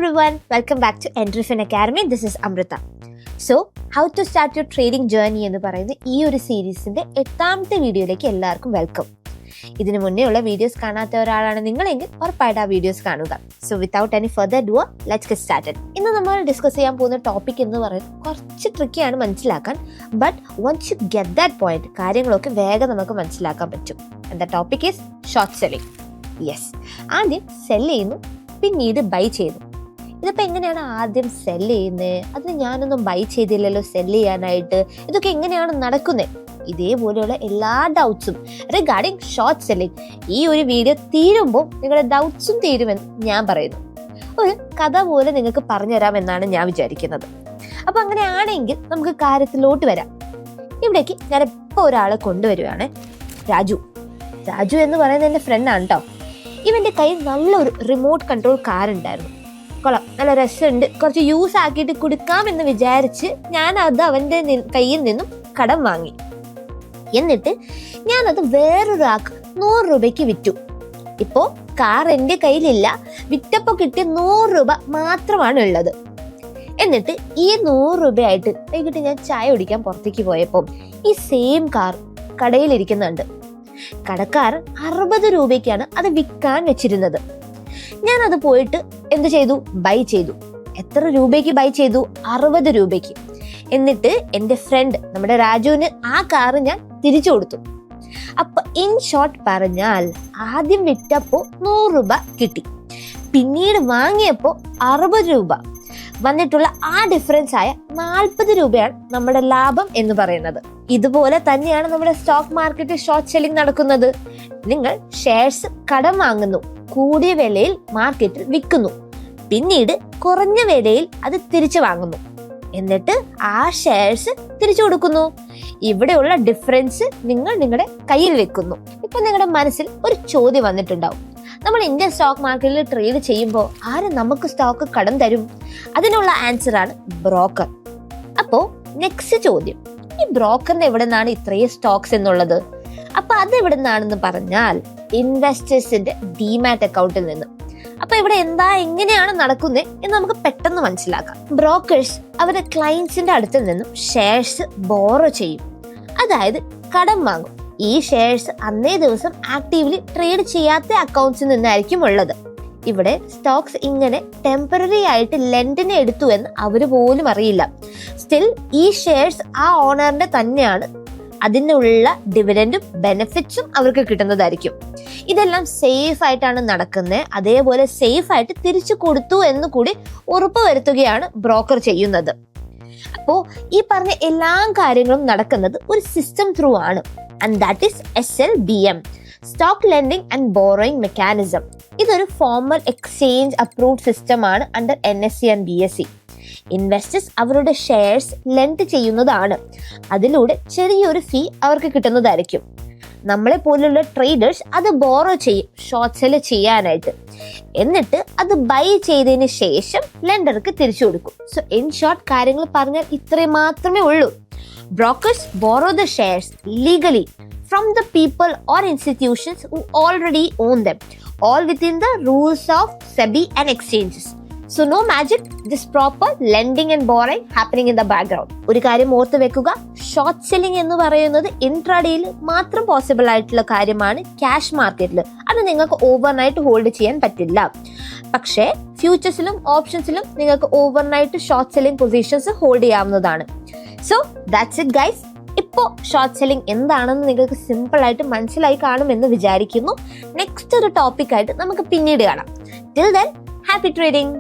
everyone, welcome back to Endorphin Academy. This is Amrita. So, how to start your trading journey എന്ന് പറയുന്ന ഈ ഒരു സീരീസിന്റെ 8ാമത്തെ വീഡിയോയിലേക്ക് എല്ലാവർക്കും വെൽക്കം. ഇതിനു മുന്നേ ഉള്ള വീഡിയോസ് കാണാത്ത ഒരാളാണ് നിങ്ങളെങ്കിൽ ഉറപ്പായിട്ട് ആ വീഡിയോസ് കാണുക. So without any further do let's get started. ഇന്ന് നമ്മൾ ഡിസ്കസ് ചെയ്യാൻ പോകുന്ന ടോപ്പിക് എന്ന് പറയുന്നത് കുറച്ച് ട്രിക്കിയാണ് മനസ്സിലാക്കാൻ. But once you get that point കാര്യങ്ങളൊക്കെ വേഗം നമുക്ക് മനസ്സിലാക്കാൻ പറ്റും. And the topic is short selling. Yes, ആദ്യം സെല് ചെയ്യുന്നു, പിന്നീട് ബൈ ചെയ്യുന്നു. ഇതിപ്പോൾ എങ്ങനെയാണ് ആദ്യം സെല് ചെയ്യുന്നത്? അതിന് ഞാനൊന്നും ബൈ ചെയ്തില്ലല്ലോ സെല് ചെയ്യാനായിട്ട്. ഇതൊക്കെ എങ്ങനെയാണ് നടക്കുന്നത്? ഇതേപോലെയുള്ള എല്ലാ ഡൗട്ട്സും റിഗാർഡിങ് ഷോർട്ട് സെല്ലിംഗ് ഈ ഒരു വീഡിയോ തീരുമ്പോൾ നിങ്ങളുടെ ഡൗട്ട്സും തീരുമെന്ന് ഞാൻ പറയുന്നു. ഒരു കഥ പോലെ നിങ്ങൾക്ക് പറഞ്ഞു തരാമെന്നാണ് ഞാൻ വിചാരിക്കുന്നത്. അപ്പം അങ്ങനെയാണെങ്കിൽ നമുക്ക് കാര്യത്തിലോട്ട് വരാം. ഇവിടേക്ക് ഞാൻ ഇപ്പോൾ ഒരാളെ കൊണ്ടുവരികയാണ്. രാജു എന്ന് പറയുന്നത് എൻ്റെ ഫ്രണ്ടാണ് കേട്ടോ. ഇവൻ്റെ കയ്യിൽ നല്ലൊരു റിമോട്ട് കൺട്രോൾ കാർ ഉണ്ടായിരുന്നു. കൊള്ളാം, നല്ല രസമുണ്ട്, കുറച്ച് യൂസ് ആക്കിയിട്ട് കൊടുക്കാമെന്ന് വിചാരിച്ച് ഞാൻ അത് അവൻ്റെ കയ്യിൽ നിന്നും കടം വാങ്ങി. എന്നിട്ട് ഞാനത് വേറൊരാൾക്ക് 100 രൂപയ്ക്ക് വിറ്റു. ഇപ്പോൾ കാർ എൻ്റെ കയ്യിലില്ല, വിറ്റപ്പോൾ കിട്ടിയ 100 രൂപ മാത്രമാണ് ഉള്ളത്. എന്നിട്ട് ഈ 100 രൂപയായിട്ട് വൈകിട്ട് ഞാൻ ചായ കുടിക്കാൻ പുറത്തേക്ക് പോയപ്പോൾ ഈ സെയിം കാർ കടയിലിരിക്കുന്നുണ്ട്. കടക്കാരൻ 60 രൂപയ്ക്കാണ് അത് വിൽക്കാൻ വെച്ചിരുന്നത്. ഞാൻ അത് പോയിട്ട് എന്ത് ചെയ്തു? ബൈ ചെയ്തു. എത്ര രൂപയ്ക്ക് ബൈ ചെയ്തു? 60 രൂപയ്ക്ക്. എന്നിട്ട് എൻ്റെ ഫ്രണ്ട് നമ്മുടെ രാജുവിന് ആ കാറ് ഞാൻ തിരിച്ചു കൊടുത്തു. അപ്പൊ ഇൻ ഷോർട്ട് പറഞ്ഞാൽ ആദ്യം വിറ്റപ്പോ 100 രൂപ കിട്ടി, പിന്നീട് വാങ്ങിയപ്പോ 60 രൂപ വന്നിട്ടുള്ള ആ ഡിഫറൻസ് ആയ 40 രൂപയാണ് നമ്മുടെ ലാഭം എന്ന് പറയുന്നത്. ഇതുപോലെ തന്നെയാണ് നമ്മുടെ സ്റ്റോക്ക് മാർക്കറ്റിൽ ഷോർട്ട് സെല്ലിംഗ് നടക്കുന്നത്. നിങ്ങൾ ഷെയർസ് കടം വാങ്ങുന്നു, കൂടിയ വിലയിൽ മാർക്കറ്റിൽ വിൽക്കുന്നു, പിന്നീട് കുറഞ്ഞ വിലയിൽ അത് തിരിച്ചു വാങ്ങുന്നു, എന്നിട്ട് ആ ഷെയർസ് തിരിച്ചു കൊടുക്കുന്നു. ഇവിടെയുള്ള ഡിഫറൻസ് നിങ്ങൾ നിങ്ങളുടെ കയ്യിൽ വെക്കുന്നു. ഇപ്പൊ നിങ്ങളുടെ മനസ്സിൽ ഒരു ചോദ്യം വന്നിട്ടുണ്ടാവും, നമ്മൾ ഇന്ത്യൻ സ്റ്റോക്ക് മാർക്കറ്റിൽ ട്രേഡ് ചെയ്യുമ്പോൾ ആര് നമുക്ക് സ്റ്റോക്ക് കടം തരും? അതിനുള്ള ആൻസർ ആണ് ബ്രോക്കർ. അപ്പോ നെക്സ്റ്റ് ചോദ്യം, ഈ ബ്രോക്കറിന് എവിടെ നിന്നാണ് ഇത്രയും സ്റ്റോക്സ് എന്നുള്ളത്? അപ്പൊ അത് എവിടെ നിന്നാണെന്ന് പറഞ്ഞാൽ ഇൻവെസ്റ്റേഴ്സിന്റെ ഡിമാറ്റ് അക്കൗണ്ടിൽ നിന്ന്. അപ്പൊ ഇവിടെ എങ്ങനെയാണ് നടക്കുന്നത് എന്ന് നമുക്ക് പെട്ടെന്ന് മനസ്സിലാക്കാം. ബ്രോക്കേഴ്സ് അവരുടെ ക്ലയൻസിന്റെ അടുത്തിൽ നിന്നും ഷെയർസ് ബോറോ ചെയ്യും, അതായത് കടം വാങ്ങും. ഈ ഷെയർസ് അന്നേ ദിവസം ആക്റ്റീവ്ലി ട്രേഡ് ചെയ്യാത്ത അക്കൗണ്ട്സിൽ നിന്നായിരിക്കും ഉള്ളത്. ഇവിടെ സ്റ്റോക്സ് ഇങ്ങനെ ടെമ്പററി ആയിട്ട് ലെൻഡിനെ എടുത്തു എന്ന് അവര് പോലും അറിയില്ല. സ്റ്റിൽ ഈ ഷെയർസ് ആ ഓണറിന്റെ തന്നെയാണ്. അതിനുള്ള ഡിവിഡൻഡും ബെനിഫിറ്റ്സും അവർക്ക് കിട്ടുന്നതായിരിക്കും. ഇതെല്ലാം സേഫ് ആയിട്ടാണ് നടക്കുന്നത്. അതേപോലെ സേഫ് ആയിട്ട് തിരിച്ചു കൊടുത്തു എന്ന് കൂടി ഉറപ്പ് വരുത്തുകയാണ് ബ്രോക്കർ ചെയ്യുന്നത്. അപ്പോ ഈ പറഞ്ഞ എല്ലാ കാര്യങ്ങളും നടക്കുന്നത് ഒരു സിസ്റ്റം ത്രൂ ആണ്. And that is SLBM, Stock Lending and Borrowing Mechanism. ഇതൊരു ഫോർമൽ എക്സ്ചേഞ്ച് അപ്രൂവ്ഡ് സിസ്റ്റം ആണ് under NSE and BSE. Investors അവരുടെ ഷെയർസ് ലെൻഡ് ചെയ്യുന്നതാണ്. അതിലൂടെ ചെറിയൊരു ഫീ അവർക്ക് കിട്ടുന്നതായിരിക്കും. നമ്മളെ പോലുള്ള ട്രേഡേഴ്സ് അത് ബോറോ ചെയ്യും ഷോർട്ട് സെല് ചെയ്യാനായിട്ട്. എന്നിട്ട് അത് ബൈ ചെയ്തതിന് ശേഷം ലെൻഡർക്ക് തിരിച്ചു കൊടുക്കും. സോ ഇൻ ഷോർട്ട് കാര്യങ്ങൾ പറഞ്ഞാൽ ഇത്രയും മാത്രമേ ഉള്ളൂ. Brokers borrow the shares legally from the people or institutions who already own them, all within the rules of SEBI and exchanges. So no magic, this proper lending and borrowing happening in the background. ഒരു കാര്യം ഓർത്ത് വെക്കുക, short selling എന്ന് പറയുന്നത് ഇൻട്രാഡേയിൽ മാത്രം possible ആയിട്ടുള്ള കാര്യമാണ്. Cash മാർക്കറ്റിൽ അത് നിങ്ങൾക്ക് ഓവർനൈറ്റ് ഹോൾഡ് ചെയ്യാൻ പറ്റില്ല. പക്ഷേ ഫ്യൂച്ചേഴ്സിലും ഓപ്ഷൻസിലും നിങ്ങൾക്ക് overnight short selling positions hold ചെയ്യാവുന്നതാണ്. So that's it guys. ഇപ്പോൾ ഷോർട്ട് സെല്ലിംഗ് എന്താണെന്ന് നിങ്ങൾക്ക് സിമ്പിൾ ആയിട്ട് മനസ്സിലായി കാണുമെന്ന് വിചാരിക്കുന്നു. നെക്സ്റ്റ് ഒരു ടോപ്പിക് ആയിട്ട് നമുക്ക് പിന്നീട് കാണാം. Till then, happy trading.